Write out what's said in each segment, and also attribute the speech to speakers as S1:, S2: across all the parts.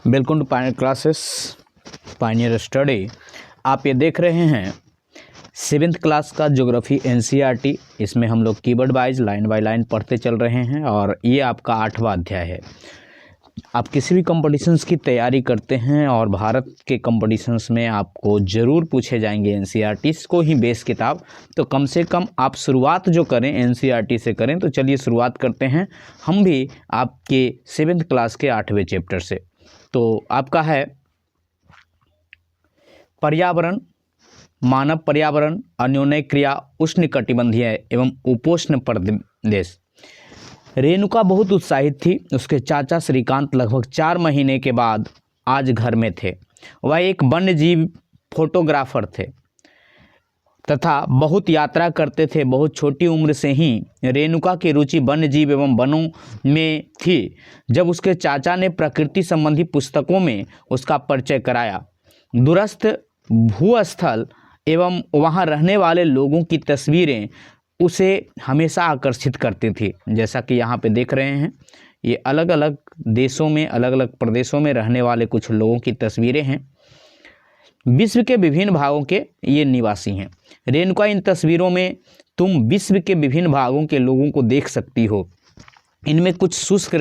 S1: Welcome to Pioneer Classes, Pioneer Study. आप ये देख रहे हैं 7th क्लास का ज्योग्राफी एनसीईआरटी। इसमें हम लोग keyword wise line by line पढ़ते चल रहे हैं और ये आपका 8वां अध्याय है। आप किसी भी कंपटीशंस की तैयारी करते हैं और भारत के कंपटीशंस में आपको ज़रूर पूछे जाएंगे एनसीईआरटी को ही बेस किताब, तो कम से कम आप शुरुआत जो करें एनसीईआरटी से करें। तो चलिए शुरुआत करते हैं हम भी आपके 7th क्लास के 8वें चैप्टर से। तो आपका है पर्यावरण, मानव पर्यावरण, अन्योन्य क्रिया, उष्णकटिबंधीय एवं उपोष्ण प्रदेश। रेणुका बहुत उत्साहित थी। उसके चाचा श्रीकांत लगभग 4 महीने के बाद आज घर में थे। वह एक वन्यजीव फोटोग्राफर थे तथा बहुत यात्रा करते थे। बहुत छोटी उम्र से ही रेणुका की रुचि वन्यजीव एवं वनों में थी। जब उसके चाचा ने प्रकृति संबंधी पुस्तकों में उसका परिचय कराया, दूरस्थ भूस्थल एवं वहां रहने वाले लोगों की तस्वीरें उसे हमेशा आकर्षित करती थी। जैसा कि यहाँ पे देख रहे हैं, ये अलग अलग देशों में, अलग अलग प्रदेशों में रहने वाले कुछ लोगों की तस्वीरें हैं। विश्व के विभिन्न भागों के ये निवासी हैं। रेणुका, इन तस्वीरों में तुम विश्व के विभिन्न भागों के लोगों को देख सकती हो। इनमें कुछ शुष्क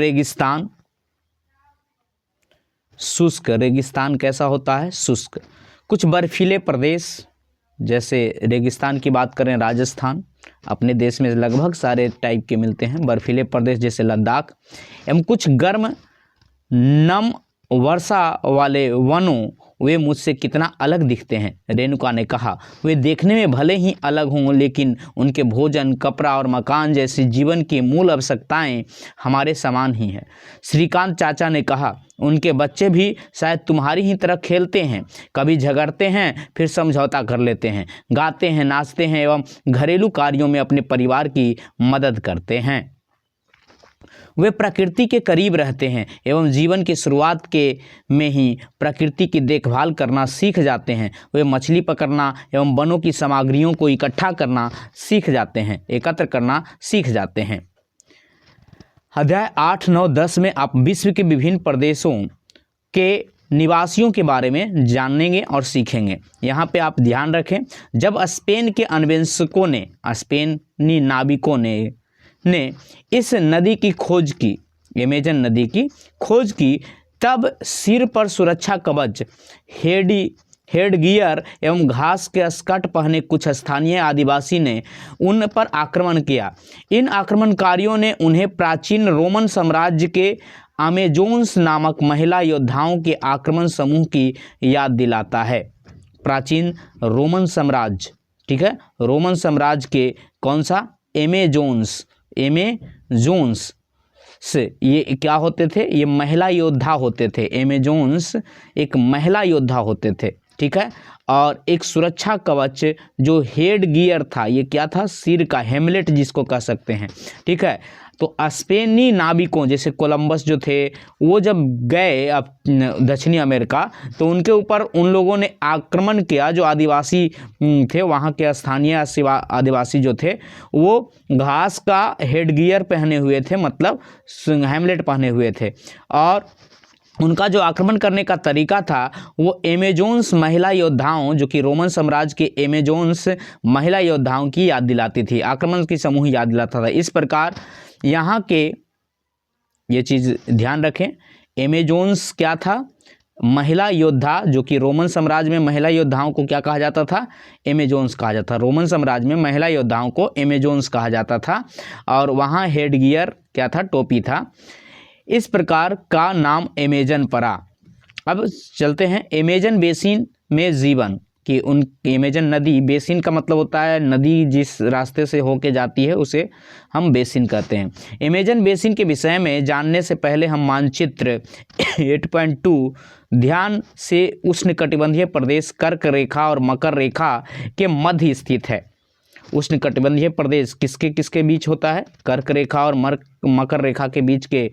S1: रेगिस्तान कैसा होता है? शुष्क। कुछ बर्फीले प्रदेश, जैसे रेगिस्तान की बात करें राजस्थान, अपने देश में लगभग सारे टाइप के मिलते हैं। बर्फीले प्रदेश जैसे लद्दाख, एवं कुछ गर्म नम वर्षा वाले वनों। वे मुझसे कितना अलग दिखते हैं, रेणुका ने कहा। वे देखने में भले ही अलग हों, लेकिन उनके भोजन, कपड़ा और मकान जैसी जीवन की मूल आवश्यकताएं हमारे समान ही हैं। श्रीकांत चाचा ने कहा, उनके बच्चे भी शायद तुम्हारी ही तरह खेलते हैं। कभी झगड़ते हैं, फिर समझौता कर लेते हैं, गाते हैं, नाचते हैं एवं घरेलू कार्यों में अपने परिवार की मदद करते हैं। वे प्रकृति के करीब रहते हैं एवं जीवन की शुरुआत के में ही प्रकृति की देखभाल करना सीख जाते हैं। वे मछली पकड़ना एवं वनों की सामग्रियों को इकट्ठा करना सीख जाते हैं, एकत्र करना सीख जाते हैं। अध्याय 8, 9, 10 में आप विश्व के विभिन्न प्रदेशों के निवासियों के बारे में जानेंगे और सीखेंगे। यहाँ पे आप ध्यान रखें, जब स्पेन के अन्वेषकों ने, स्पेनी नाविकों ने इस नदी की खोज की, अमेजन नदी की खोज की, तब सिर पर सुरक्षा कवच, हेडगियर एवं घास के स्कर्ट पहने कुछ स्थानीय आदिवासी ने उन पर आक्रमण किया। इन आक्रमणकारियों ने उन्हें प्राचीन रोमन साम्राज्य के अमेजोन्स नामक महिला योद्धाओं के आक्रमण समूह की याद दिलाता है। प्राचीन रोमन साम्राज्य, ठीक है, रोमन साम्राज्य के कौन सा? एमेजोन्स से ये क्या होते थे? ये महिला योद्धा होते थे। एमेजोन्स एक महिला योद्धा होते थे, ठीक है। और एक सुरक्षा कवच जो हेड गियर था, ये क्या था? सिर का हेमलेट जिसको कह सकते हैं, ठीक है। तो स्पेनी नाविकों जैसे कोलंबस जो थे, वो जब गए अब दक्षिणी अमेरिका, तो उनके ऊपर उन लोगों ने आक्रमण किया। जो आदिवासी थे, वहाँ के स्थानीय आदिवासी जो थे, वो घास का हेडगियर पहने हुए थे, मतलब हेमलेट पहने हुए थे। और उनका जो आक्रमण करने का तरीका था, वो एमेजोन्स महिला योद्धाओं, जो कि रोमन साम्राज्य के एमेजोन्स महिला योद्धाओं की याद दिलाती थी, आक्रमण की समूह याद दिलाता था। इस प्रकार यहाँ के ये चीज़ ध्यान रखें, एमेजोन्स क्या था? महिला योद्धा, जो कि रोमन साम्राज्य में महिला योद्धाओं को क्या कहा जाता था? एमेजोन्स कहा जाता था। रोमन साम्राज्य में महिला योद्धाओं को एमेजोन्स कहा जाता था। और वहाँ हेडगियर क्या था? टोपी था। इस प्रकार का नाम अमेजन पड़ा। अब चलते हैं अमेजन बेसिन में जीवन की। उन अमेजन नदी, बेसिन का मतलब होता है नदी जिस रास्ते से होके जाती है, उसे हम बेसिन कहते हैं। अमेजन बेसिन के विषय में जानने से पहले हम मानचित्र 8.2 ध्यान से उष्णकटिबंधीय प्रदेश कर्क रेखा और मकर रेखा के मध्य स्थित है। उष्णकटिबंधीय प्रदेश किसके किसके बीच होता है? कर्क रेखा और मकर रेखा के बीच के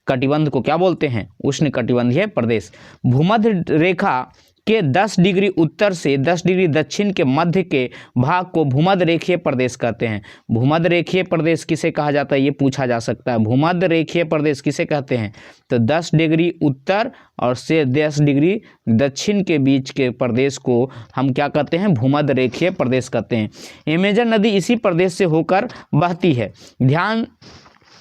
S1: कटिबंध को क्या बोलते हैं? उष्णकटिबंधीय प्रदेश। भूमध्य रेखा के 10 डिग्री उत्तर से 10 डिग्री दक्षिण के मध्य के भाग को भूमध्य रेखीय प्रदेश कहते हैं। भूमध्य रेखीय प्रदेश किसे कहा जाता है, ये पूछा जा सकता है। भूमध्य रेखीय प्रदेश किसे कहते हैं, तो 10 डिग्री उत्तर और से 10 डिग्री दक्षिण के बीच के प्रदेश को हम क्या कहते हैं, भूमध्य रेखीय प्रदेश कहते हैं। अमेजन नदी इसी प्रदेश से होकर बहती है। ध्यान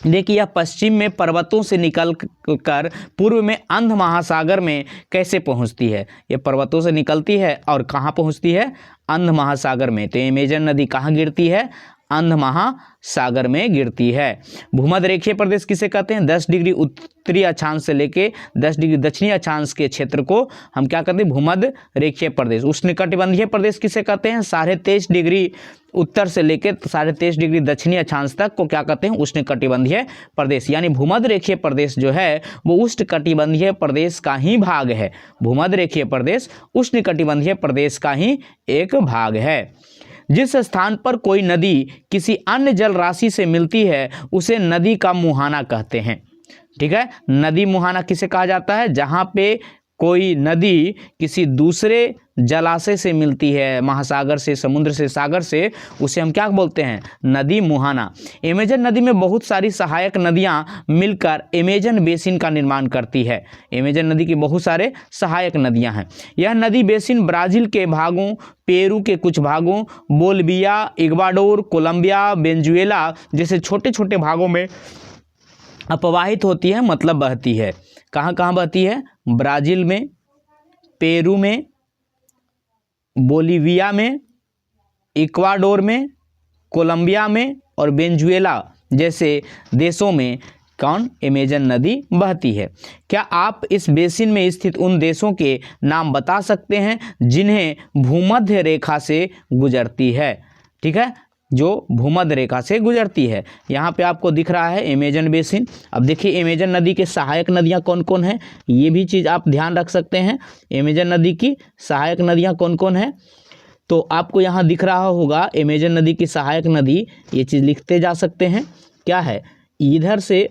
S1: देखिए, यह पश्चिम में पर्वतों से निकल कर पूर्व में अंध महासागर में कैसे पहुंचती है। यह पर्वतों से निकलती है और कहाँ पहुंचती है, अंध महासागर में। तो अमेजन नदी कहाँ गिरती है, अंध महासागर में गिरती है। भूमध्य रेखीय प्रदेश किसे कहते हैं, 10 डिग्री उत्तरी अक्षांश से लेके 10 डिग्री दक्षिणी अक्षांश के क्षेत्र को हम क्या कहते हैं, भूमध्य रेखीय प्रदेश। उष्णकटिबंधीय प्रदेश किसे कहते हैं, 23.5 डिग्री उत्तर से लेकर 23.5 डिग्री दक्षिणी अक्षांश तक को क्या कहते हैं, उष्णकटिबंधीय प्रदेश। यानी भूमध्य रेखीय प्रदेश जो है वो उष्णकटिबंधीय प्रदेश का ही भाग है। भूमध्य रेखीय प्रदेश उष्णकटिबंधीय प्रदेश का ही एक भाग है। जिस स्थान पर कोई नदी किसी अन्य जल राशि से मिलती है उसे नदी का मुहाना कहते हैं। ठीक है, नदी मुहाना किसे कहा जाता है, जहाँ पे कोई नदी किसी दूसरे जलाशय से मिलती है, महासागर से, समुद्र से, सागर से, उसे हम क्या बोलते हैं, नदी मुहाना। अमेजन नदी में बहुत सारी सहायक नदियां मिलकर अमेजन बेसिन का निर्माण करती है। अमेजन नदी की बहुत सारे सहायक नदियां हैं। यह नदी बेसिन ब्राज़ील के भागों, पेरू के कुछ भागों, बोलिविया, इक्वाडोर, कोलंबिया, वेनेजुएला जैसे छोटे छोटे भागों में अपवाहित होती है, मतलब बहती है। कहाँ कहाँ बहती है, ब्राज़ील में, पेरू में, बोलिविया में, इक्वाडोर में, कोलंबिया में और वेनेजुएला जैसे देशों में कौन, अमेजन नदी बहती है। क्या आप इस बेसिन में स्थित उन देशों के नाम बता सकते हैं जिन्हें भूमध्य रेखा से गुजरती है। ठीक है, जो भूमध्य रेखा से गुजरती है। यहाँ पे आपको दिख रहा है अमेजन बेसिन। अब देखिए अमेजन नदी के सहायक नदियाँ कौन कौन हैं, ये भी चीज़ आप ध्यान रख सकते हैं। अमेजन नदी की सहायक नदियाँ कौन कौन हैं, तो आपको यहाँ दिख रहा होगा अमेजन नदी की सहायक नदी, ये चीज़ लिखते जा सकते हैं। क्या है, इधर से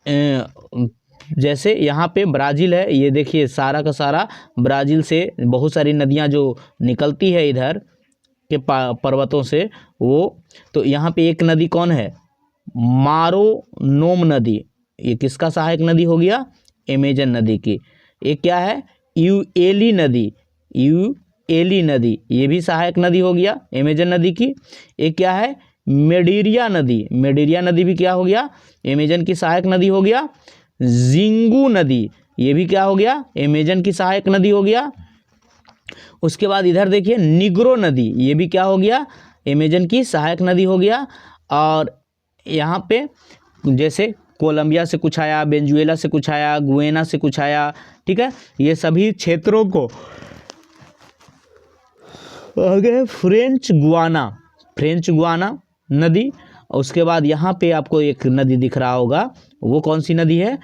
S1: जैसे यहाँ पे ब्राज़ील है, ये देखिए सारा का सारा ब्राज़ील से बहुत सारी नदियाँ जो निकलती है इधर के पर्वतों से, वो तो यहाँ पे एक नदी कौन है, मारोनोम नदी, ये किसका सहायक नदी हो गया, अमेजन नदी की। एक क्या है, यूएली नदी, यूएली नदी, ये भी सहायक नदी हो गया अमेजन नदी की। एक क्या है, मेडिरिया नदी, मेडिरिया नदी भी क्या हो गया, अमेजन की सहायक नदी हो गया। जिंगू नदी, ये भी क्या हो गया, अमेजन की सहायक नदी हो गया। उसके बाद इधर देखिए निग्रो नदी, ये भी क्या हो गया, अमेजन की सहायक नदी हो गया। और यहाँ पे जैसे कोलंबिया से कुछ आया, वेनेजुएला से कुछ आया, गुयाना से कुछ आया। ठीक है, ये सभी क्षेत्रों को आगे फ्रेंच गुयाना नदी। उसके बाद यहाँ पे आपको एक नदी दिख रहा होगा, वो कौन सी नदी है,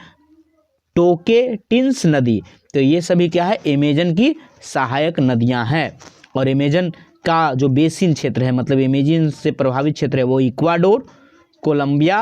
S1: टोकेटिन्स नदी। तो ये सभी क्या है, अमेजन की सहायक नदियां हैं। और अमेजन का जो बेसिन क्षेत्र है, मतलब अमेजन से प्रभावित क्षेत्र है, वो Ecuador, Colombia,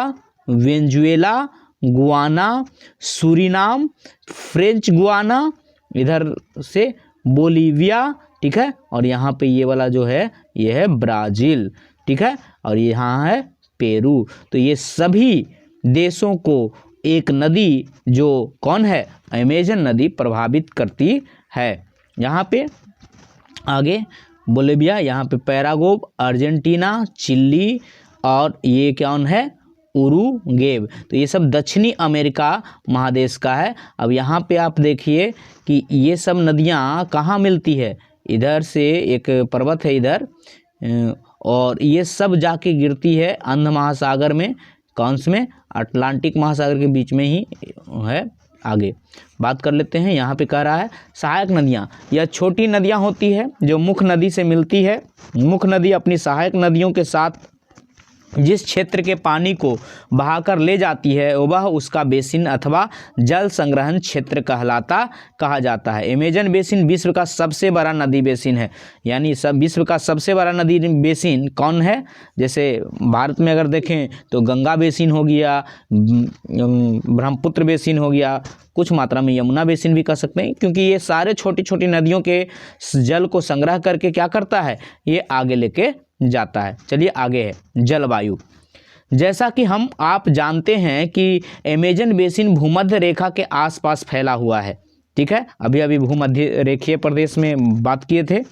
S1: Venezuela, Guyana, Suriname, French Guyana, इधर से बोलिविया। ठीक है, और यहाँ पे ये वाला जो है ये है ब्राज़ील। ठीक है, और यहाँ है पेरू। तो ये सभी देशों को एक नदी जो कौन है, अमेजन नदी प्रभावित करती है। यहाँ पे आगे बोलिविया, यहाँ पे पैराग्वे, अर्जेंटीना, चिली और ये कौन है, उरुग्वे। तो ये सब दक्षिणी अमेरिका महादेश का है। अब यहाँ पे आप देखिए कि ये सब नदियाँ कहाँ मिलती है, इधर से एक पर्वत है इधर, और ये सब जाके गिरती है अंध महासागर में। कौन से में, अटलांटिक महासागर के बीच में ही है। आगे बात कर लेते हैं, यहाँ पे कह रहा है सहायक नदियाँ, यह छोटी नदियाँ होती है जो मुख्य नदी से मिलती है। मुख्य नदी अपनी सहायक नदियों के साथ जिस क्षेत्र के पानी को बहाकर ले जाती है वह उसका बेसिन अथवा जल संग्रहण क्षेत्र कहा जाता है। अमेजन बेसिन विश्व का सबसे बड़ा नदी बेसिन है। यानी सब विश्व का सबसे बड़ा नदी बेसिन कौन है? जैसे भारत में अगर देखें तो गंगा बेसिन हो गया, ब्रह्मपुत्र बेसिन हो गया, कुछ मात्रा में यमुना बेसिन भी कह सकते हैं, क्योंकि ये सारे छोटी छोटी नदियों के जल को संग्रह करके क्या करता है, ये आगे लेके जाता है। चलिए आगे है जलवायु। जैसा कि हम आप जानते हैं कि अमेजन बेसिन भूमध्य रेखा के आसपास फैला हुआ है। ठीक है, अभी अभी भूमध्य रेखीय प्रदेश में बात किए थे।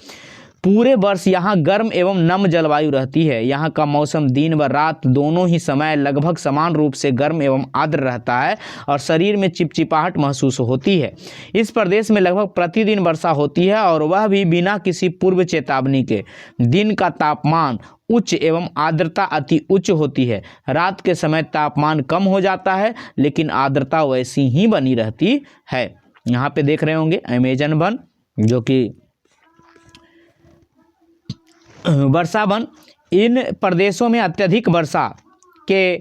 S1: पूरे वर्ष यहाँ गर्म एवं नम जलवायु रहती है। यहाँ का मौसम दिन व रात दोनों ही समय लगभग समान रूप से गर्म एवं आर्द्र रहता है और शरीर में चिपचिपाहट महसूस होती है। इस प्रदेश में लगभग प्रतिदिन वर्षा होती है और वह भी बिना किसी पूर्व चेतावनी के। दिन का तापमान उच्च एवं आर्द्रता अति उच्च होती है। रात के समय तापमान कम हो जाता है लेकिन आर्द्रता वैसी ही बनी रहती है। यहाँ पे देख रहे होंगे अमेजन वन, जो कि वर्षा वन। इन प्रदेशों में अत्यधिक वर्षा के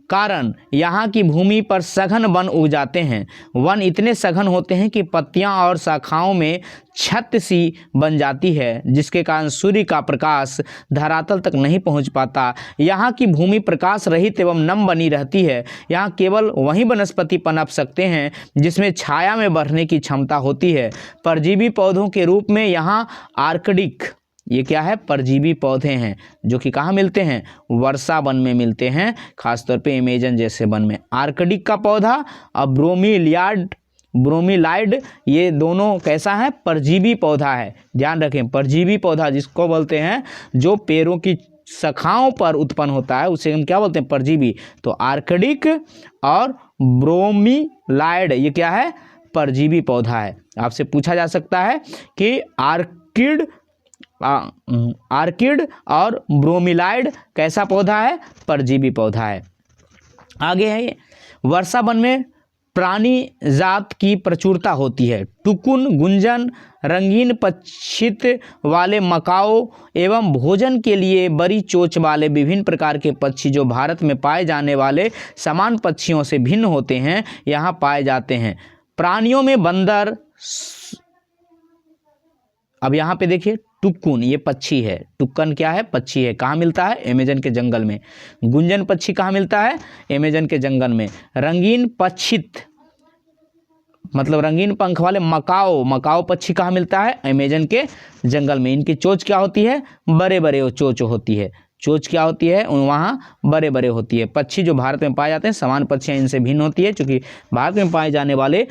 S1: कारण यहाँ की भूमि पर सघन वन उग जाते हैं। वन इतने सघन होते हैं कि पत्तियाँ और शाखाओं में छत सी बन जाती है, जिसके कारण सूर्य का प्रकाश धरातल तक नहीं पहुँच पाता। यहाँ की भूमि प्रकाश रहित एवं नम बनी रहती है। यहाँ केवल वही वनस्पति पनप सकते हैं जिसमें छाया में बढ़ने की क्षमता होती है। परजीवी पौधों के रूप में यहाँ आर्कटिक, ये क्या है, परजीवी पौधे हैं, जो कि कहाँ मिलते हैं, वर्षा वन में मिलते हैं, खासतौर पे अमेजन जैसे वन में। आर्कटिक का पौधा और ब्रोमीलाइड, ये दोनों कैसा है, परजीवी पौधा है। ध्यान रखें, परजीवी पौधा जिसको बोलते हैं जो पेड़ों की शाखाओं पर उत्पन्न होता है उसे हम क्या बोलते हैं, परजीवी। तो आर्कटिक और ब्रोमीलाइड ये क्या है, परजीवी पौधा है। आपसे पूछा जा सकता है कि आर्किड और ब्रोमीलाइड कैसा पौधा है, परजीवी पौधा है। आगे है ये, वर्षा वन में प्राणी जात की प्रचुरता होती है। टुकुन, गुंजन, रंगीन पक्षित वाले मकाओ एवं भोजन के लिए बड़ी चोंच वाले विभिन्न प्रकार के पक्षी जो भारत में पाए जाने वाले समान पक्षियों से भिन्न होते हैं, यहाँ पाए जाते हैं। प्राणियों में बंदर, अब यहाँ पे देखिए टुक्कुन, ये पक्षी है। टुक्कन क्या है, पक्षी है। कहाँ मिलता है, अमेजन के जंगल में। गुंजन पक्षी कहाँ मिलता है, अमेजन के जंगल में। रंगीन पक्षित मतलब रंगीन पंख वाले मकाओ पक्षी कहाँ मिलता है, अमेजन के जंगल में। इनकी चोंच क्या होती है, बड़े बड़े चोंच होती है। चोंच क्या होती है, वहाँ बड़े बड़े होती है। पक्षी जो भारत में पाए जाते हैं, समान पक्षियाँ इनसे भिन्न होती है, क्योंकि भारत में पाए जाने वाले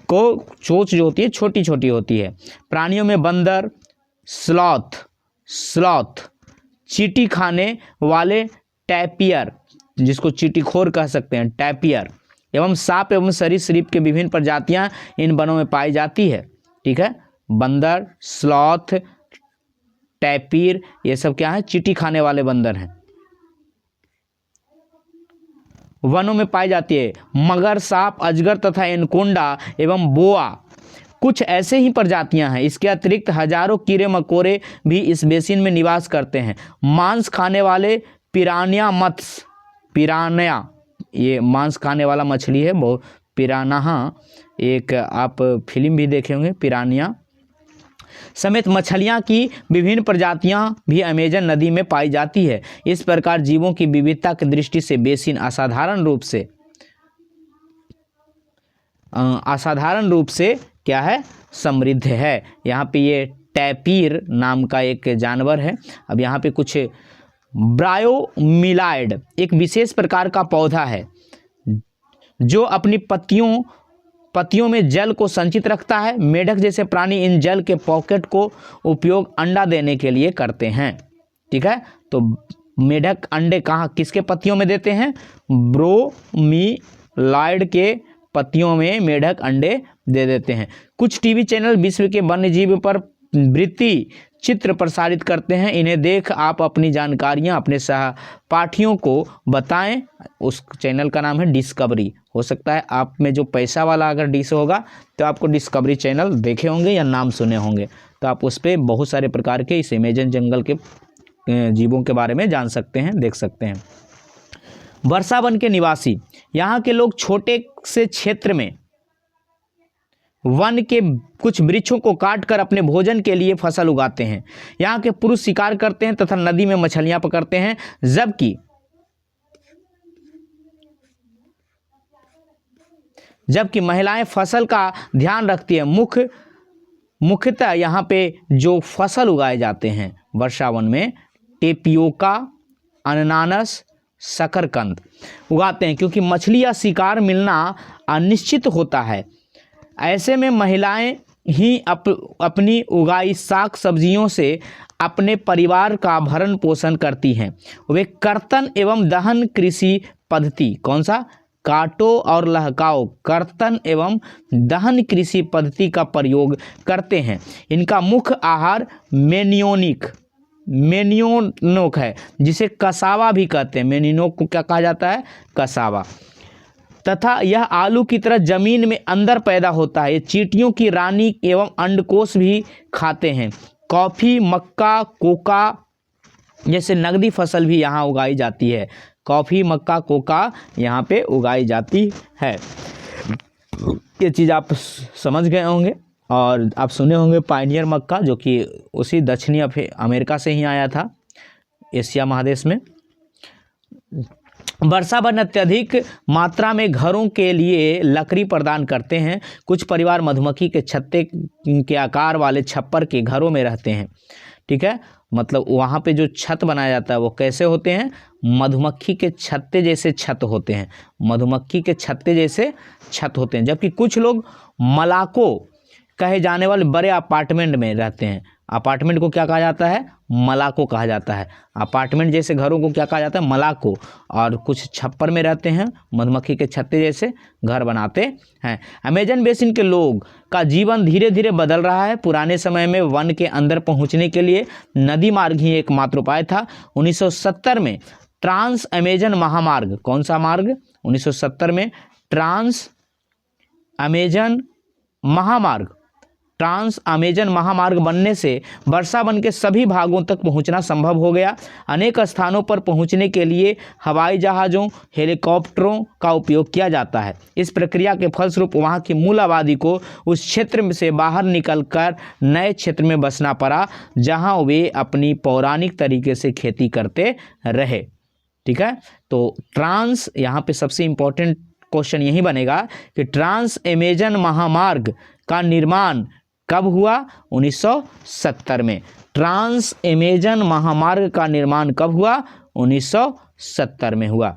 S1: को चोंच जो होती है छोटी छोटी होती है। प्राणियों में बंदर, स्लॉथ, चींटी खाने वाले टैपियर, जिसको चींटीखोर कह सकते हैं, टैपियर, एवं सांप एवं सरीसृप के विभिन्न प्रजातियां इन वनों में पाई जाती है। ठीक है, बंदर, स्लॉथ, टैपियर, ये सब क्या है, चींटी खाने वाले बंदर हैं, वनों में पाई जाती है। मगर, सांप, अजगर तथा एनकोंडा एवं बोआ कुछ ऐसे ही प्रजातियां हैं। इसके अतिरिक्त हजारों कीड़े मकोड़े भी इस बेसिन में निवास करते हैं। मांस खाने वाले पिरान्या, ये मांस खाने वाला मछली है, वो पिरान्हा, एक आप फिल्म भी देखे होंगे, पिरान्या समेत मछलियां की विभिन्न प्रजातियां भी अमेजन नदी में पाई जाती है। इस प्रकार जीवों की विविधता की दृष्टि से बेसिन असाधारण रूप से क्या है, समृद्ध है। यहाँ पे ये टैपिर नाम का एक जानवर है। अब यहाँ पे कुछ ब्रायोमिलाइड एक विशेष प्रकार का पौधा है जो अपनी पत्तियों में जल को संचित रखता है। मेढक जैसे प्राणी इन जल के पॉकेट को उपयोग अंडा देने के लिए करते हैं। ठीक है, तो मेढक अंडे कहाँ, किसके पत्तियों में देते हैं, ब्रोमीलाइड के पत्तियों में मेढक अंडे दे देते हैं। कुछ टीवी चैनल विश्व के वन्यजीव पर वृत्ति चित्र प्रसारित करते हैं। इन्हें देख आप अपनी जानकारियां अपने सहपाठियों को बताएं। उस चैनल का नाम है डिस्कवरी। हो सकता है आप में जो पैसा वाला अगर डिश होगा तो आपको डिस्कवरी चैनल देखे होंगे या नाम सुने होंगे, तो आप उस पर बहुत सारे प्रकार के इस अमेजन जंगल के जीवों के बारे में जान सकते हैं, देख सकते हैं। वर्षा वन के निवासी, यहाँ के लोग छोटे से क्षेत्र में वन के कुछ वृक्षों को काटकर अपने भोजन के लिए फसल उगाते हैं। यहाँ के पुरुष शिकार करते हैं तथा नदी में मछलियां पकड़ते हैं, जबकि महिलाएं फसल का ध्यान रखती है। मुख्यतः यहाँ पे जो फसल उगाए जाते हैं वर्षा वन में, टेपियोका, अनानास, शकरकंद उगाते हैं, क्योंकि मछली या शिकार मिलना अनिश्चित होता है। ऐसे में महिलाएं ही अपनी उगाई साग सब्जियों से अपने परिवार का भरण पोषण करती हैं। वे कर्तन एवं दहन कृषि पद्धति, कौन सा, काटो और लहकाओ, कर्तन एवं दहन कृषि पद्धति का प्रयोग करते हैं। इनका मुख्य आहार मेनियोनोक है, जिसे कसावा भी कहते हैं। मेनियोनोक को क्या कहा जाता है, कसावा, तथा यह आलू की तरह जमीन में अंदर पैदा होता है। ये चींटियों की रानी एवं अंडकोश भी खाते हैं। कॉफ़ी, मक्का, कोका जैसे नगदी फसल भी यहाँ उगाई जाती है। कॉफ़ी, मक्का, कोका यहाँ पे उगाई जाती है। ये चीज़ आप समझ गए होंगे और आप सुने होंगे पायनियर मक्का, जो कि उसी दक्षिणी अमेरिका से ही आया था, एशिया महादेश में। वर्षा वन अत्यधिक मात्रा में घरों के लिए लकड़ी प्रदान करते हैं। कुछ परिवार मधुमक्खी के छत्ते के आकार वाले छप्पर के घरों में रहते हैं। ठीक है, मतलब वहाँ पे जो छत बनाया जाता है वो कैसे होते हैं, मधुमक्खी के छत्ते जैसे छत होते हैं। मधुमक्खी के छत्ते जैसे छत होते हैं। जबकि कुछ लोग मलाको कहे जाने वाले बड़े अपार्टमेंट में रहते हैं। अपार्टमेंट को क्या कहा जाता है, मलाको कहा जाता है। अपार्टमेंट जैसे घरों को क्या कहा जाता है, मलाको। और कुछ छप्पर में रहते हैं, मधुमक्खी के छत्ते जैसे घर बनाते हैं। अमेजन बेसिन के लोग का जीवन धीरे धीरे बदल रहा है। पुराने समय में वन के अंदर पहुंचने के लिए नदी मार्ग ही एकमात्र उपाय था। 1970 में ट्रांस अमेजन महामार्ग, कौन सा मार्ग, 1970 में ट्रांस अमेजन महामार्ग बनने से वर्षा वन के सभी भागों तक पहुंचना संभव हो गया। अनेक स्थानों पर पहुंचने के लिए हवाई जहाज़ों, हेलीकॉप्टरों का उपयोग किया जाता है। इस प्रक्रिया के फलस्वरूप वहां की मूल आबादी को उस क्षेत्र से बाहर निकलकर नए क्षेत्र में बसना पड़ा, जहां वे अपनी पौराणिक तरीके से खेती करते रहे। ठीक है, तो ट्रांस, यहाँ पे सबसे इम्पोर्टेंट क्वेश्चन यही बनेगा कि ट्रांस अमेजन महामार्ग का निर्माण कब हुआ, 1970 में। ट्रांस अमेजन महामार्ग का निर्माण कब हुआ, 1970 में हुआ।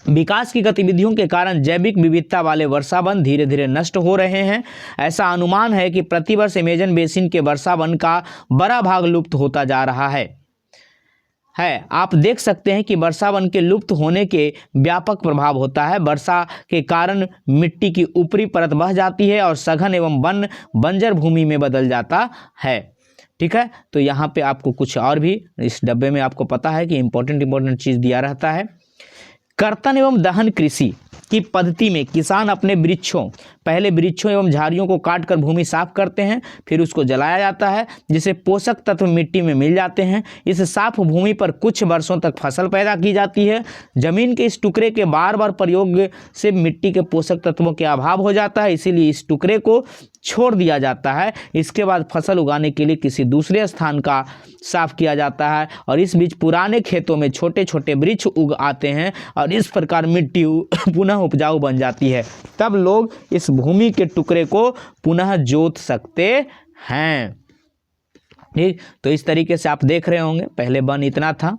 S1: विकास की गतिविधियों के कारण जैविक विविधता वाले वर्षा वन धीरे धीरे नष्ट हो रहे हैं। ऐसा अनुमान है कि प्रतिवर्ष अमेजन बेसिन के वर्षा वन का बड़ा भाग लुप्त होता जा रहा है। आप देख सकते हैं कि वर्षा वन के लुप्त होने के व्यापक प्रभाव होता है। वर्षा के कारण मिट्टी की ऊपरी परत बह जाती है और सघन एवं बंजर भूमि में बदल जाता है। ठीक है, तो यहाँ पे आपको कुछ और भी इस डब्बे में आपको पता है कि इंपॉर्टेंट चीज़ दिया रहता है। कर्तन एवं दहन कृषि की पद्धति में किसान अपने पहले वृक्षों एवं झाड़ियों को काटकर भूमि साफ करते हैं, फिर उसको जलाया जाता है, जिससे पोषक तत्व मिट्टी में मिल जाते हैं। इस साफ भूमि पर कुछ वर्षों तक फसल पैदा की जाती है। जमीन के इस टुकड़े के बार बार प्रयोग से मिट्टी के पोषक तत्वों के अभाव हो जाता है, इसीलिए इस टुकड़े को छोड़ दिया जाता है। इसके बाद फसल उगाने के लिए किसी दूसरे स्थान का साफ किया जाता है और इस बीच पुराने खेतों में छोटे छोटे वृक्ष उग आते हैं और इस प्रकार मिट्टी पुनः उपजाऊ बन जाती है। तब लोग इस भूमि के टुकड़े को पुनः जोत सकते हैं। ठीक, तो इस तरीके से आप देख रहे होंगे, पहले वन इतना था,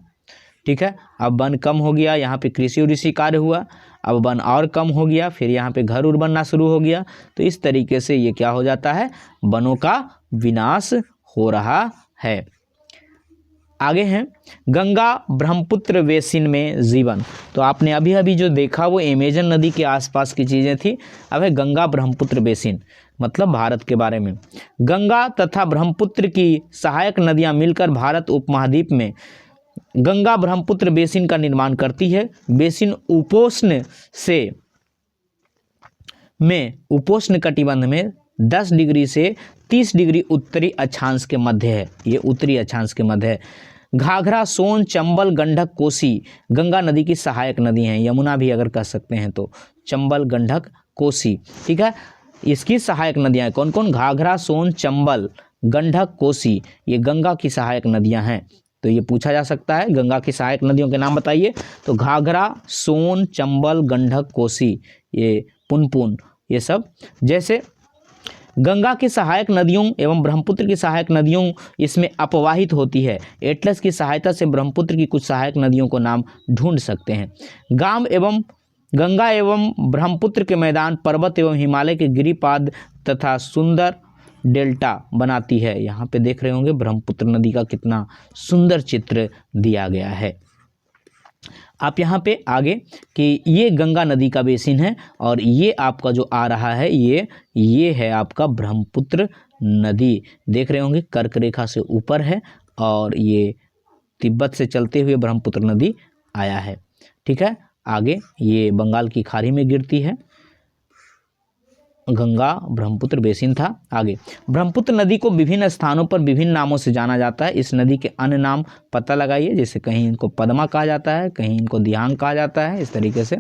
S1: ठीक है, अब वन कम हो गया, यहाँ पे कृषि उड़ीसी कार्य हुआ, अब वन और कम हो गया, फिर यहाँ पे घर उर बनना शुरू हो गया। तो इस तरीके से ये क्या हो जाता है, वनों का विनाश हो रहा है। आगे हैं गंगा ब्रह्मपुत्र बेसिन में जीवन। तो आपने अभी अभी जो देखा वो अमेजन नदी के आसपास की चीज़ें थी। अब है गंगा ब्रह्मपुत्र बेसिन, मतलब भारत के बारे में। गंगा तथा ब्रह्मपुत्र की सहायक नदियां मिलकर भारत उपमहाद्वीप में गंगा ब्रह्मपुत्र बेसिन का निर्माण करती है। बेसिन उपोष्ण कटिबंध में 10 डिग्री से 30 डिग्री उत्तरी अक्षांश के मध्य है। ये उत्तरी अक्षांश के मध्य है। घाघरा, सोन, चंबल, गंडक, कोसी गंगा नदी की सहायक नदी हैं। यमुना भी अगर कह सकते हैं तो चंबल, गंडक, कोसी, ठीक है, इसकी सहायक नदियां हैं। कौन कौन? घाघरा, सोन, चंबल, गंडक, कोसी, ये गंगा की सहायक नदियां हैं। तो ये पूछा जा सकता है गंगा की सहायक नदियों के नाम बताइए। तो घाघरा, सोन, चंबल, गंडक, कोसी, ये पुनपुन, ये सब। जैसे गंगा की सहायक नदियों एवं ब्रह्मपुत्र की सहायक नदियों इसमें अपवाहित होती है। एटलस की सहायता से ब्रह्मपुत्र की कुछ सहायक नदियों को नाम ढूंढ सकते हैं। गाम एवं गंगा एवं ब्रह्मपुत्र के मैदान पर्वत एवं हिमालय के गिरिपाद तथा सुंदर डेल्टा बनाती है। यहाँ पे देख रहे होंगे ब्रह्मपुत्र नदी का कितना सुंदर चित्र दिया गया है। आप यहाँ पे आगे कि ये गंगा नदी का बेसिन है और ये आपका जो आ रहा है ये है आपका ब्रह्मपुत्र नदी। देख रहे होंगे कर्क रेखा से ऊपर है और ये तिब्बत से चलते हुए ब्रह्मपुत्र नदी आया है। ठीक है, आगे ये बंगाल की खाड़ी में गिरती है। गंगा ब्रह्मपुत्र बेसिन था। आगे ब्रह्मपुत्र नदी को विभिन्न स्थानों पर विभिन्न नामों से जाना जाता है। इस नदी के अन्य नाम पता लगाइए, जैसे कहीं इनको पद्मा कहा जाता है, कहीं इनको दियांग कहा जाता है, इस तरीके से।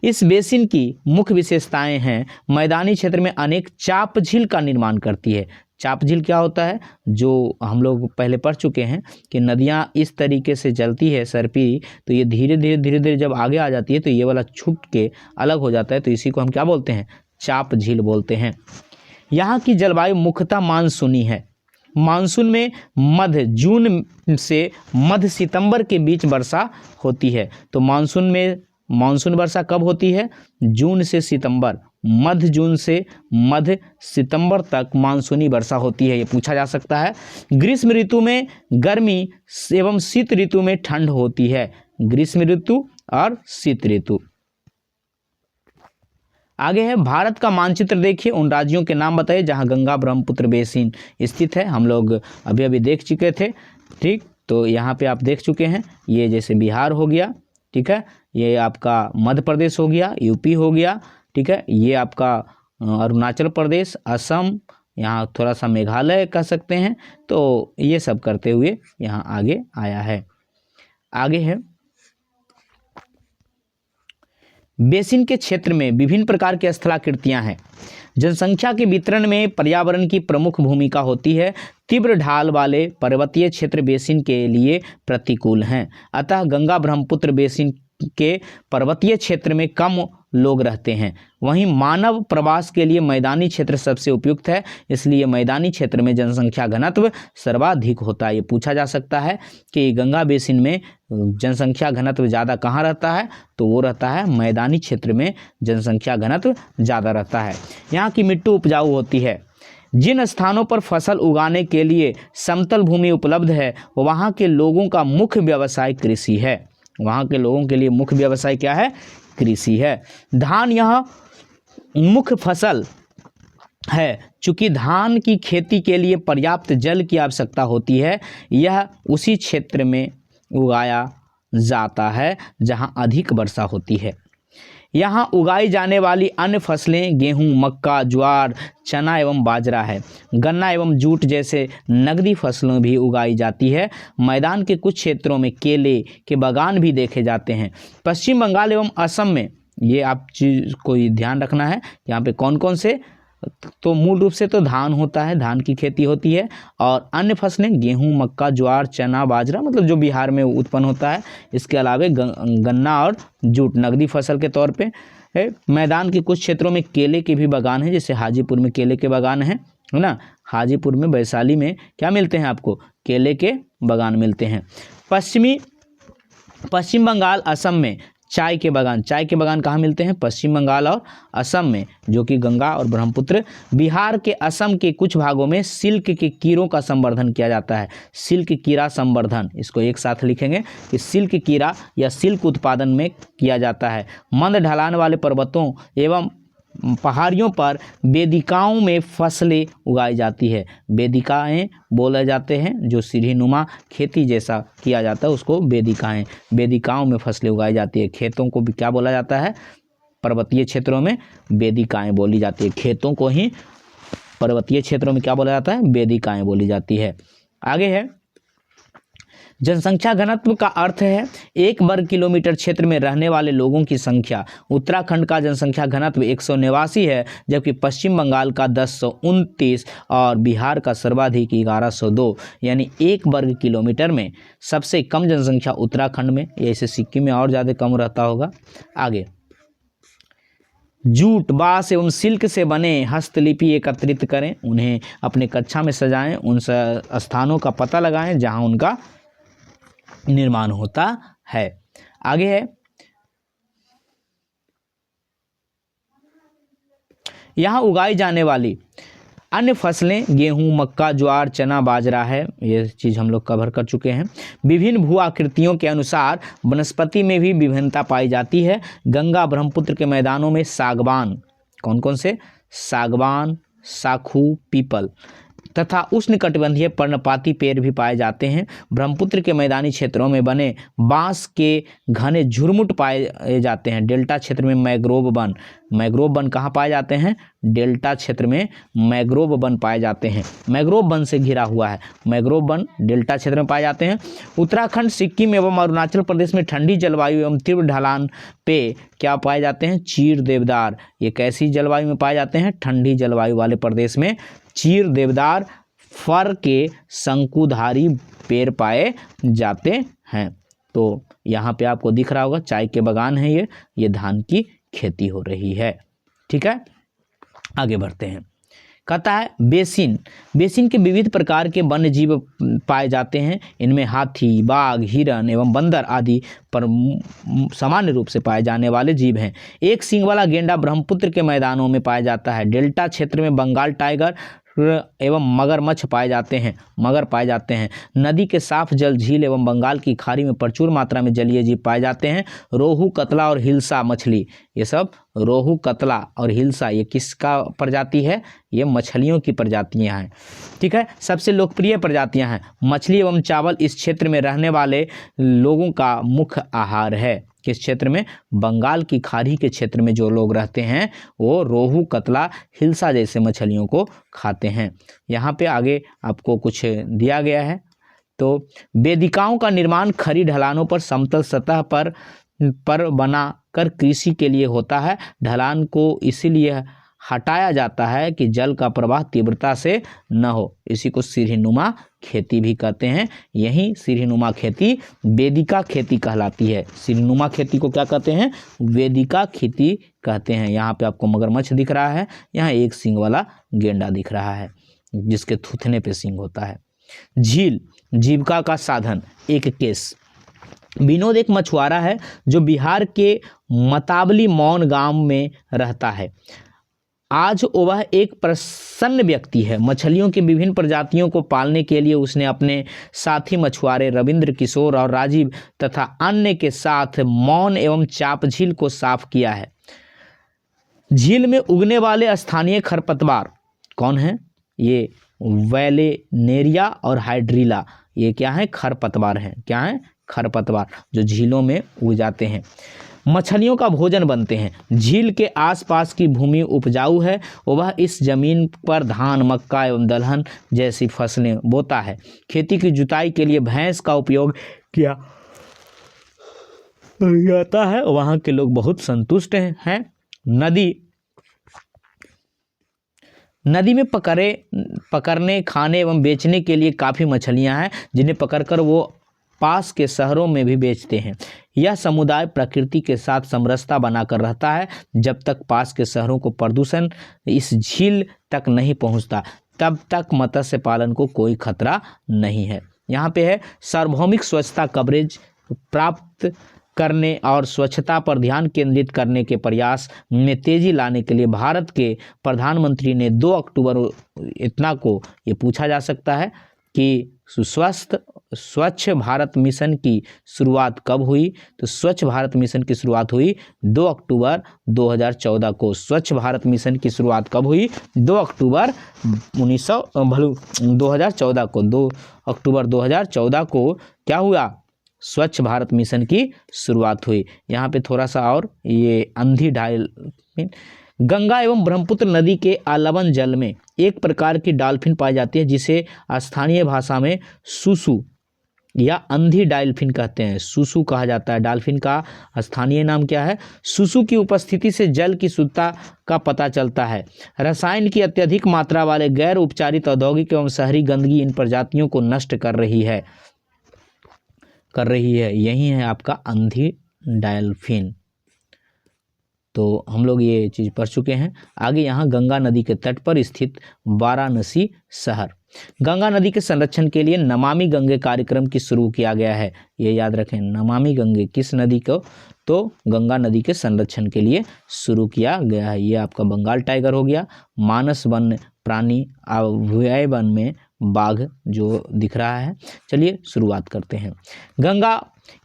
S1: इस बेसिन की मुख्य विशेषताएं हैं, मैदानी क्षेत्र में अनेक चाप झील का निर्माण करती है। चाप झील क्या होता है? जो हम लोग पहले पढ़ चुके हैं कि नदियाँ इस तरीके से चलती है सर्पी, तो ये धीरे धीरे जब आगे आ जाती है तो ये वाला छूट के अलग हो जाता है, तो इसी को हम क्या बोलते हैं? चाप झील बोलते हैं। यहाँ की जलवायु मुख्यतः मानसूनी है। मानसून में मध्य जून से मध्य सितंबर के बीच वर्षा होती है। तो मानसून वर्षा कब होती है? जून से सितंबर, मध्य जून से मध्य सितंबर तक मानसूनी वर्षा होती है। ये पूछा जा सकता है। ग्रीष्म ऋतु में गर्मी एवं शीत ऋतु में ठंड होती है। ग्रीष्म ऋतु और शीत ऋतु। आगे है भारत का मानचित्र देखिए, उन राज्यों के नाम बताइए जहां गंगा ब्रह्मपुत्र बेसिन स्थित है। हम लोग अभी देख चुके थे, ठीक, तो यहाँ पे आप देख चुके हैं। ये जैसे बिहार हो गया, ठीक है, ये आपका मध्य प्रदेश हो गया, यूपी हो गया, ठीक है, ये आपका अरुणाचल प्रदेश, असम, यहाँ थोड़ा सा मेघालय कह सकते हैं। तो ये सब करते हुए यहाँ आगे आया है। आगे है बेसिन के क्षेत्र में विभिन्न प्रकार की स्थलाकृतियां हैं। जनसंख्या के वितरण में पर्यावरण की प्रमुख भूमिका होती है। तीव्र ढाल वाले पर्वतीय क्षेत्र बेसिन के लिए प्रतिकूल हैं। अतः गंगा ब्रह्मपुत्र बेसिन के पर्वतीय क्षेत्र में कम लोग रहते हैं। वहीं मानव प्रवास के लिए मैदानी क्षेत्र सबसे उपयुक्त है, इसलिए मैदानी क्षेत्र में जनसंख्या घनत्व सर्वाधिक होता है। ये पूछा जा सकता है कि गंगा बेसिन में जनसंख्या घनत्व ज़्यादा कहाँ रहता है? तो वो रहता है मैदानी क्षेत्र में जनसंख्या घनत्व ज़्यादा रहता है। यहाँ की मिट्टी उपजाऊ होती है। जिन स्थानों पर फसल उगाने के लिए समतल भूमि उपलब्ध है वहाँ के लोगों का मुख्य व्यवसाय कृषि है। वहाँ के लोगों के लिए मुख्य व्यवसाय क्या है? कृषि है। धान यहाँ मुख्य फसल है। चूंकि धान की खेती के लिए पर्याप्त जल की आवश्यकता होती है, यह उसी क्षेत्र में उगाया जाता है जहाँ अधिक वर्षा होती है। यहाँ उगाई जाने वाली अन्य फसलें गेहूं, मक्का, ज्वार, चना एवं बाजरा है। गन्ना एवं जूट जैसे नकदी फसलों भी उगाई जाती है। मैदान के कुछ क्षेत्रों में केले के बागान भी देखे जाते हैं। पश्चिम बंगाल एवं असम में, ये आप चीज़ को ध्यान रखना है, यहाँ पे कौन कौन से, तो मूल रूप से तो धान होता है, धान की खेती होती है, और अन्य फसलें गेहूं, मक्का, ज्वार, चना, बाजरा, मतलब जो बिहार में उत्पन्न होता है। इसके अलावा गन्ना और जूट नकदी फसल के तौर पे है। मैदान के कुछ क्षेत्रों में केले के भी बागान हैं, जैसे हाजीपुर में केले के बागान है ना। हाजीपुर में, वैशाली में क्या मिलते हैं आपको? केले के बागान मिलते हैं। पश्चिम बंगाल, असम में चाय के बागान कहाँ मिलते हैं? पश्चिम बंगाल और असम में, जो कि गंगा और ब्रह्मपुत्र। बिहार के असम के कुछ भागों में सिल्क के कीड़ों का संवर्धन किया जाता है। सिल्क कीड़ा संवर्धन, इसको एक साथ लिखेंगे कि सिल्क कीड़ा या सिल्क उत्पादन में किया जाता है। मंद ढलान वाले पर्वतों एवं पहाड़ियों पर वेदिकाओं में फसलें उगाई जाती है। वेदिकाएं बोले जाते हैं, जो सीढ़ीनुमा खेती जैसा किया जाता है उसको वेदिकाएं। वेदिकाओं में फसलें उगाई जाती है। खेतों को भी क्या बोला जाता है? पर्वतीय क्षेत्रों में वेदिकाएं बोली जाती है। खेतों को ही पर्वतीय क्षेत्रों में क्या बोला जाता है? वेदिकाएं बोली जाती है। आगे है जनसंख्या घनत्व का अर्थ है 1 वर्ग किलोमीटर क्षेत्र में रहने वाले लोगों की संख्या। उत्तराखंड का जनसंख्या घनत्व 189 है, जबकि पश्चिम बंगाल का 1029 और बिहार का सर्वाधिक 1102, यानी 1 वर्ग किलोमीटर में सबसे कम जनसंख्या उत्तराखंड में, ऐसे सिक्किम में और ज़्यादा कम रहता होगा। आगे, जूट, बांस एवं सिल्क से बने हस्तलिपि एकत्रित करें, उन्हें अपने कक्षा में सजाएं, उन स्थानों का पता लगाएं जहां उनका निर्माण होता है। आगे है, यहाँ उगाई जाने वाली अन्य फसलें गेहूं, मक्का, ज्वार, चना, बाजरा है, ये चीज़ हम लोग कवर कर चुके हैं। विभिन्न भू आकृतियों के अनुसार वनस्पति में भी विभिन्नता पाई जाती है। गंगा ब्रह्मपुत्र के मैदानों में सागवान, कौन कौन से? सागवान, साखू, पीपल तथा उष्णकटिबंधीय पर्णपाती पेड़ भी पाए जाते हैं। ब्रह्मपुत्र के मैदानी क्षेत्रों में बने बांस के घने झुरमुट पाए जाते हैं। डेल्टा क्षेत्र में मैग्रोव वन, मैग्रोव वन कहाँ पाए जाते हैं? डेल्टा क्षेत्र में मैग्रोव वन पाए जाते हैं। मैग्रोव वन से घिरा हुआ है, मैग्रोव वन डेल्टा क्षेत्र में पाए जाते हैं। उत्तराखंड, सिक्किम एवं अरुणाचल प्रदेश में ठंडी जलवायु एवं तीव्र ढलान पे क्या पाए जाते हैं? चीड़, देवदार। ये कैसी जलवायु में पाए जाते हैं? ठंडी जलवायु वाले प्रदेश में चीड़, देवदार, फर के शंकुधारी पेड़ पाए जाते हैं। तो यहाँ पे आपको दिख रहा होगा चाय के बागान है, ये धान की खेती हो रही है। ठीक है, आगे बढ़ते हैं। कहता है बेसिन, बेसिन के विविध प्रकार के वन्य जीव पाए जाते हैं। इनमें हाथी, बाघ, हिरन एवं बंदर आदि पर सामान्य रूप से पाए जाने वाले जीव हैं। एक सींग वाला गेंडा ब्रह्मपुत्र के मैदानों में पाया जाता है। डेल्टा क्षेत्र में बंगाल टाइगर एवं मगरमच्छ पाए जाते हैं, मगर पाए जाते हैं। नदी के साफ जल, झील एवं बंगाल की खाड़ी में प्रचुर मात्रा में जलीय जीव पाए जाते हैं। रोहू, कतला और हिल्सा मछली, ये सब रोहू, कतला और हिल्सा ये किसका प्रजाति है? ये मछलियों की प्रजातियां हैं। ठीक है, सबसे लोकप्रिय प्रजातियां हैं। मछली एवं चावल इस क्षेत्र में रहने वाले लोगों का मुख्य आहार है। किस क्षेत्र में? बंगाल की खाड़ी के क्षेत्र में जो लोग रहते हैं वो रोहू, कतला, हिल्सा जैसे मछलियों को खाते हैं। यहाँ पे आगे आपको कुछ दिया गया है। तो वेदिकाओं का निर्माण खड़ी ढलानों पर समतल सतह पर बना कर कृषि के लिए होता है। ढलान को इसीलिए हटाया जाता है कि जल का प्रवाह तीव्रता से न हो। इसी को सीढ़ीनुमा खेती भी कहते हैं। यही सीढ़ीनुमा खेती वेदिका खेती कहलाती है। सीढ़ीनुमा खेती को क्या कहते हैं? वेदिका खेती कहते हैं। यहाँ पे आपको मगरमच्छ दिख रहा है, यहाँ एक सींग वाला गेंडा दिख रहा है जिसके थूथने पे सींग होता है। झील, जीविका का साधन, एक केस। विनोद एक मछुआरा है जो बिहार के मताबली मौन गांव में रहता है। आज वह एक प्रसन्न व्यक्ति है। मछलियों की विभिन्न प्रजातियों को पालने के लिए उसने अपने साथी मछुआरे रविंद्र किशोर और राजीव तथा अन्य के साथ मौन एवं चाप झील को साफ किया है। झील में उगने वाले स्थानीय खरपतवार कौन है? ये वेलेनेरिया और हाइड्रिला, ये क्या है? खरपतवार हैं। क्या है? खरपतवार जो झीलों में उग जाते हैं, मछलियों का भोजन बनते हैं। झील के आसपास की भूमि उपजाऊ है, वह इस जमीन पर धान, मक्का एवं दलहन जैसी फसलें बोता है। खेती की जुताई के लिए भैंस का उपयोग किया जाता है। वहाँ के लोग बहुत संतुष्ट हैं। नदी में पकड़ने, खाने एवं बेचने के लिए काफ़ी मछलियाँ हैं, जिन्हें पकड़कर वो पास के शहरों में भी बेचते हैं। यह समुदाय प्रकृति के साथ समरसता बनाकर रहता है। जब तक पास के शहरों को प्रदूषण इस झील तक नहीं पहुंचता, तब तक मत्स्य पालन को कोई खतरा नहीं है। यहाँ पे है सार्वभौमिक स्वच्छता कवरेज प्राप्त करने और स्वच्छता पर ध्यान केंद्रित करने के प्रयास में तेजी लाने के लिए भारत के प्रधानमंत्री ने 2 अक्टूबर इतना को ये पूछा जा सकता है कि स्वच्छ भारत मिशन की शुरुआत कब हुई? तो स्वच्छ भारत मिशन की शुरुआत हुई 2 अक्टूबर 2014 को। स्वच्छ भारत मिशन की शुरुआत कब हुई? 2 अक्टूबर 2014 को। 2 अक्टूबर 2014 को क्या हुआ? स्वच्छ भारत मिशन की शुरुआत हुई। यहाँ पे थोड़ा सा और ये अंधी डॉल्फिन, गंगा एवं ब्रह्मपुत्र नदी के आलवन जल में एक प्रकार की डॉल्फिन पाई जाती है जिसे स्थानीय भाषा में सुसु या अंधी डाल्फिन कहते हैं। सुसु कहा जाता है। डाल्फिन का स्थानीय नाम क्या है? सुसु की उपस्थिति से जल की शुद्धता का पता चलता है। रसायन की अत्यधिक मात्रा वाले गैर उपचारित औद्योगिक एवं शहरी गंदगी इन प्रजातियों को नष्ट कर रही है। यही है आपका अंधी डाल्फिन। तो हम लोग ये चीज़ पढ़ चुके हैं। आगे यहाँ गंगा नदी के तट पर स्थित वाराणसी शहर। गंगा नदी के संरक्षण के लिए नमामि गंगे कार्यक्रम की शुरू किया गया है। ये याद रखें, नमामि गंगे किस नदी को? तो गंगा नदी के संरक्षण के लिए शुरू किया गया है। ये आपका बंगाल टाइगर हो गया। मानस वन्य प्राणी अभयारण्य वन में बाघ जो दिख रहा है। चलिए शुरुआत करते हैं। गंगा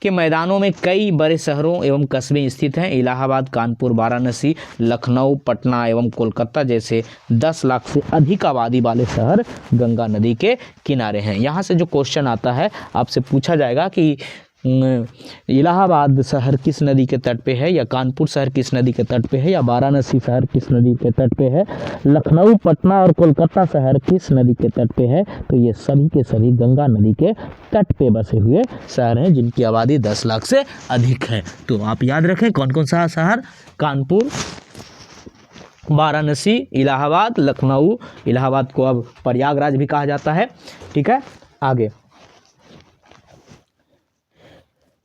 S1: के मैदानों में कई बड़े शहरों एवं कस्बे स्थित हैं। इलाहाबाद, कानपुर, वाराणसी, लखनऊ, पटना एवं कोलकाता जैसे 10 लाख से अधिक आबादी वाले शहर गंगा नदी के किनारे हैं। यहाँ से जो क्वेश्चन आता है, आपसे पूछा जाएगा कि इलाहाबाद शहर किस नदी के तट पे है, या कानपुर शहर किस नदी के तट पे है, या वाराणसी शहर किस नदी के तट पे है, लखनऊ, पटना और कोलकाता शहर किस नदी के तट पे है? तो ये सभी के सभी गंगा नदी के तट पे बसे हुए शहर हैं जिनकी आबादी 10 लाख से अधिक है। तो आप याद रखें कौन कौन सा शहर? कानपुर, वाराणसी, इलाहाबाद, लखनऊ। इलाहाबाद को अब प्रयागराज भी कहा जाता है। ठीक है, आगे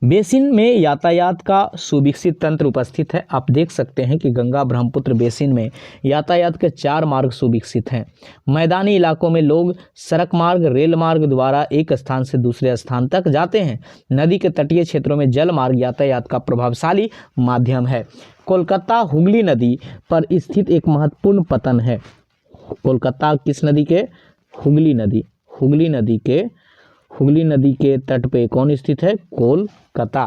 S1: बेसिन में यातायात का सुविकसित तंत्र उपस्थित है। आप देख सकते हैं कि गंगा ब्रह्मपुत्र बेसिन में यातायात के 4 मार्ग सुविकसित हैं। मैदानी इलाकों में लोग सड़क मार्ग, रेल मार्ग द्वारा एक स्थान से दूसरे स्थान तक जाते हैं। नदी के तटीय क्षेत्रों में जल मार्ग यातायात का प्रभावशाली माध्यम है। कोलकाता हुगली नदी पर स्थित एक महत्वपूर्ण पतन है। कोलकाता किस नदी के? हुगली नदी। हुगली नदी के तट पे कौन स्थित है? कोलकाता।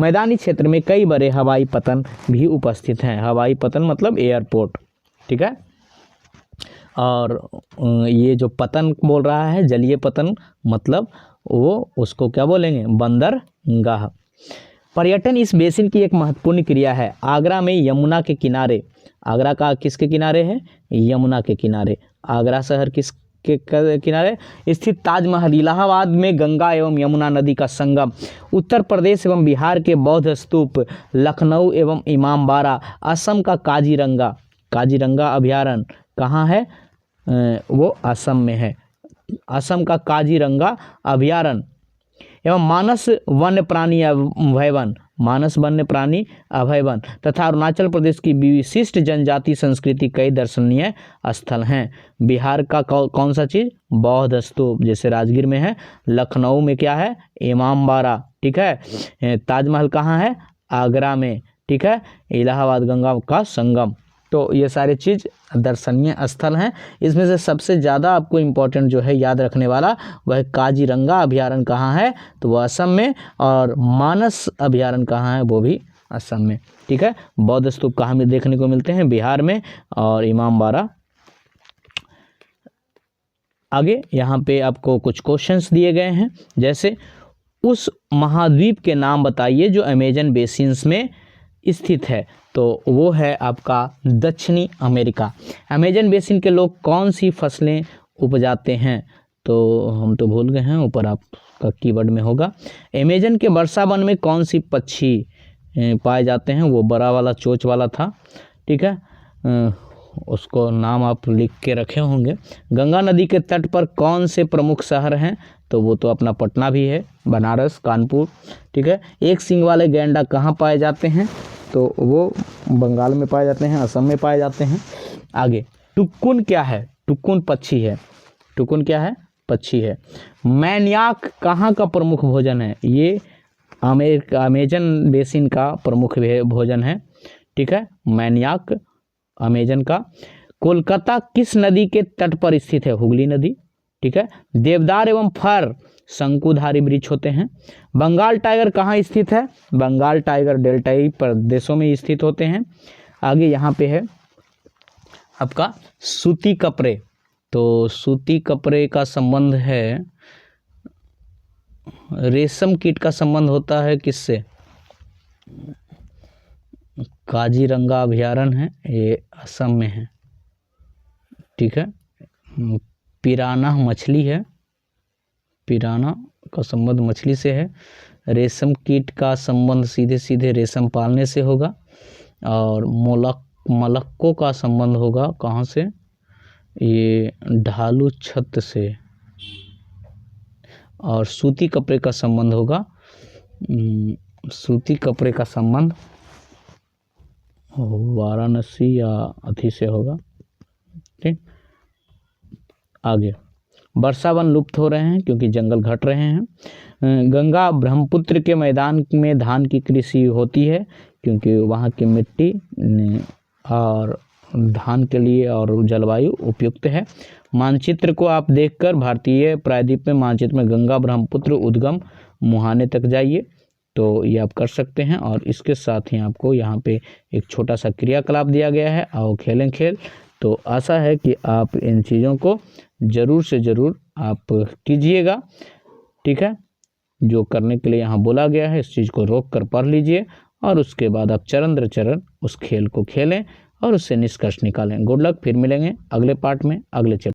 S1: मैदानी क्षेत्र में कई बड़े हवाई पतन भी उपस्थित हैं। हवाई पतन मतलब एयरपोर्ट। ठीक है, और ये जो पतन बोल रहा है, जलीय पतन, मतलब वो उसको क्या बोलेंगे? बंदरगाह। पर्यटन इस बेसिन की एक महत्वपूर्ण क्रिया है। आगरा में यमुना के किनारे, आगरा का किसके किनारे है? यमुना के किनारे। आगरा शहर किस के किनारे स्थित ताजमहल, इलाहाबाद में गंगा एवं यमुना नदी का संगम, उत्तर प्रदेश एवं बिहार के बौद्ध स्तूप, लखनऊ एवं इमामबाड़ा, असम का काजीरंगा अभयारण्य कहाँ है? वो असम में है। असम का काजीरंगा अभयारण्य एवं मानस वन्य प्राणी अभयवन तथा अरुणाचल प्रदेश की विशिष्ट जनजाति संस्कृति कई दर्शनीय स्थल हैं। बिहार का कौन सा चीज़? बौद्ध स्तूप, जैसे राजगीर में है। लखनऊ में क्या है? इमामबाड़ा। ठीक है, ताजमहल कहाँ है? आगरा में। ठीक है, इलाहाबाद गंगा का संगम। तो ये सारे चीज़ दर्शनीय स्थल हैं। इसमें से सबसे ज़्यादा आपको इम्पोर्टेंट जो है याद रखने वाला, वह काजीरंगा अभयारण्य कहाँ है? तो वो असम में। और मानस अभयारण्य कहाँ है? वो भी असम में। ठीक है, बौद्ध स्तूप कहाँ में देखने को मिलते हैं? बिहार में। और इमामबाड़ा। आगे यहाँ पे आपको कुछ क्वेश्चंस दिए गए हैं, जैसे उस महाद्वीप के नाम बताइए जो अमेजन बेसिन्स में स्थित है। तो वो है आपका दक्षिणी अमेरिका। अमेजन बेसिन के लोग कौन सी फसलें उपजाते हैं? तो हम तो भूल गए हैं, ऊपर आपका कीवर्ड में होगा। अमेजन के वर्षा वन में कौन सी पक्षी पाए जाते हैं? वो बड़ा वाला चोंच वाला था। ठीक है, उसको नाम आप लिख के रखे होंगे। गंगा नदी के तट पर कौन से प्रमुख शहर हैं? तो वो तो अपना पटना भी है, बनारस, कानपुर। ठीक है, एक सींग वाले गैंडा कहाँ पाए जाते हैं? तो वो बंगाल में पाए जाते हैं, असम में पाए जाते हैं। आगे टुक्कुन क्या है? टुक्कुन पक्षी है। टुक्कुन क्या है? पक्षी है। मैन्याक कहाँ का प्रमुख भोजन है? ये अमेजन बेसिन का प्रमुख भोजन है। ठीक है, मैन्याक अमेजन का। कोलकाता किस नदी के तट पर स्थित है? हुगली नदी। ठीक है, देवदार एवं फर शंकुधारी वृक्ष होते हैं। बंगाल टाइगर कहाँ स्थित है? बंगाल टाइगर डेल्टाई प्रदेशों में स्थित होते हैं। आगे यहाँ पे है आपका सूती कपड़े। तो सूती कपड़े का संबंध है, रेशम कीट का संबंध होता है किससे? काजीरंगा अभयारण्य है, ये असम में है। ठीक है, पिराना मछली है, पिराना का संबंध मछली से है। रेशम कीट का संबंध सीधे सीधे रेशम पालने से होगा। और मलक्कों का संबंध होगा कहाँ से, ये ढालू छत से। और सूती कपड़े का संबंध होगा, सूती कपड़े का संबंध वाराणसी या अथी से होगा। ठीक, आगे वर्षा वन लुप्त हो रहे हैं क्योंकि जंगल घट रहे हैं। गंगा ब्रह्मपुत्र के मैदान में धान की कृषि होती है क्योंकि वहाँ की मिट्टी और धान के लिए और जलवायु उपयुक्त है। मानचित्र को आप देखकर भारतीय प्रायद्वीप में मानचित्र में गंगा ब्रह्मपुत्र उद्गम मुहाने तक जाइए, तो ये आप कर सकते हैं। और इसके साथ ही आपको यहाँ पे एक छोटा सा क्रियाकलाप दिया गया है, आओ खेलें खेल। तो आशा है कि आप इन चीज़ों को ज़रूर से ज़रूर आप कीजिएगा। ठीक है, जो करने के लिए यहाँ बोला गया है इस चीज़ को रोक कर पढ़ लीजिए और उसके बाद आप चरण दर चरण उस खेल को खेलें और उससे निष्कर्ष निकालें। गुड लक, फिर मिलेंगे अगले पार्ट में, अगले चैप्टर।